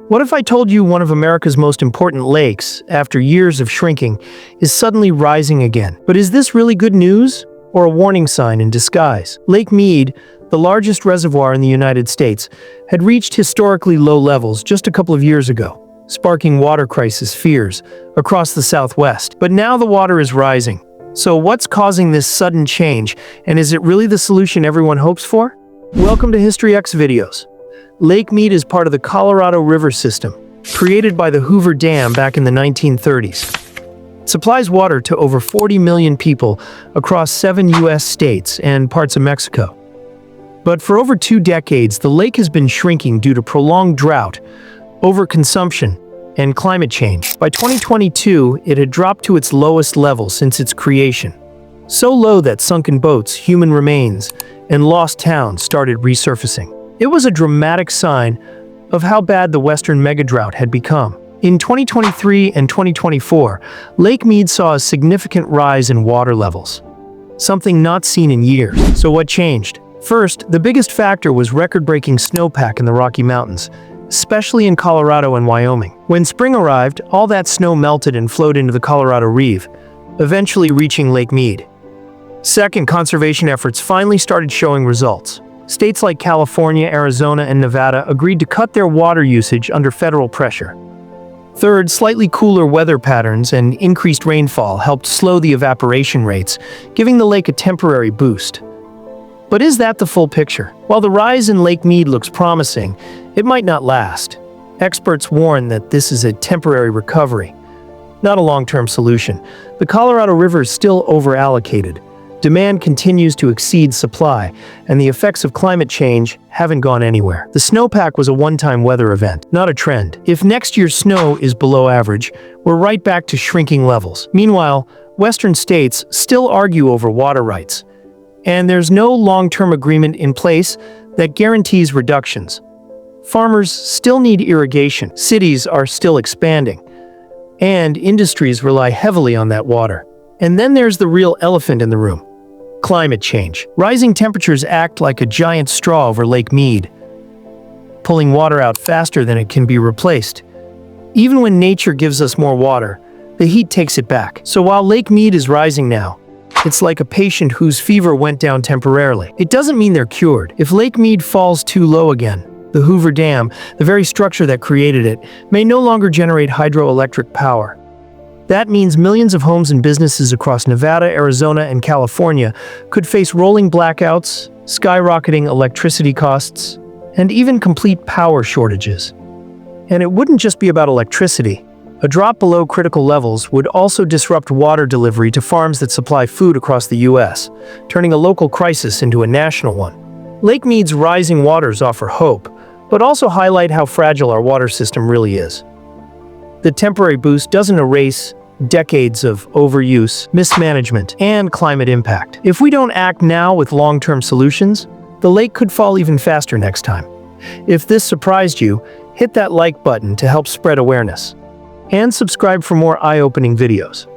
What if I told you one of America's most important lakes, after years of shrinking, is suddenly rising again? But is this really good news, or a warning sign in disguise? Lake Mead, the largest reservoir in the United States, had reached historically low levels just a couple of years ago, sparking water crisis fears across the Southwest. But now the water is rising. So what's causing this sudden change, and is it really the solution everyone hopes for? Welcome to History X Videos. Lake Mead is part of the Colorado River system, created by the Hoover Dam back in the 1930s. It supplies water to over 40 million people across 7 U.S. states and parts of Mexico. But for over 2 decades, the lake has been shrinking due to prolonged drought, overconsumption, and climate change. By 2022, it had dropped to its lowest level since its creation. So low that sunken boats, human remains, and lost towns started resurfacing. It was a dramatic sign of how bad the Western megadrought had become. In 2023 and 2024, Lake Mead saw a significant rise in water levels, something not seen in years. So what changed? First, the biggest factor was record-breaking snowpack in the Rocky Mountains, especially in Colorado and Wyoming. When spring arrived, all that snow melted and flowed into the Colorado Reef, eventually reaching Lake Mead. Second, conservation efforts finally started showing results. States like California, Arizona, and Nevada agreed to cut their water usage under federal pressure. Third, slightly cooler weather patterns and increased rainfall helped slow the evaporation rates, giving the lake a temporary boost. But is that the full picture? While the rise in Lake Mead looks promising, it might not last. Experts warn that this is a temporary recovery, not a long-term solution. The Colorado River is still overallocated. Demand continues to exceed supply, and the effects of climate change haven't gone anywhere. The snowpack was a one-time weather event, not a trend. If next year's snow is below average, we're right back to shrinking levels. Meanwhile, Western states still argue over water rights, and there's no long-term agreement in place that guarantees reductions. Farmers still need irrigation, cities are still expanding, and industries rely heavily on that water. And then there's the real elephant in the room: climate change. Rising temperatures act like a giant straw over Lake Mead, pulling water out faster than it can be replaced. Even when nature gives us more water, the heat takes it back. So while Lake Mead is rising now, it's like a patient whose fever went down temporarily. It doesn't mean they're cured. If Lake Mead falls too low again, the Hoover Dam, the very structure that created it, may no longer generate hydroelectric power. That means millions of homes and businesses across Nevada, Arizona, and California could face rolling blackouts, skyrocketing electricity costs, and even complete power shortages. And it wouldn't just be about electricity. A drop below critical levels would also disrupt water delivery to farms that supply food across the U.S., turning a local crisis into a national one. Lake Mead's rising waters offer hope, but also highlight how fragile our water system really is. The temporary boost doesn't erase decades of overuse, mismanagement, and climate impact. If we don't act now with long-term solutions, the lake could fall even faster next time. If this surprised you, hit that like button to help spread awareness. And subscribe for more eye-opening videos.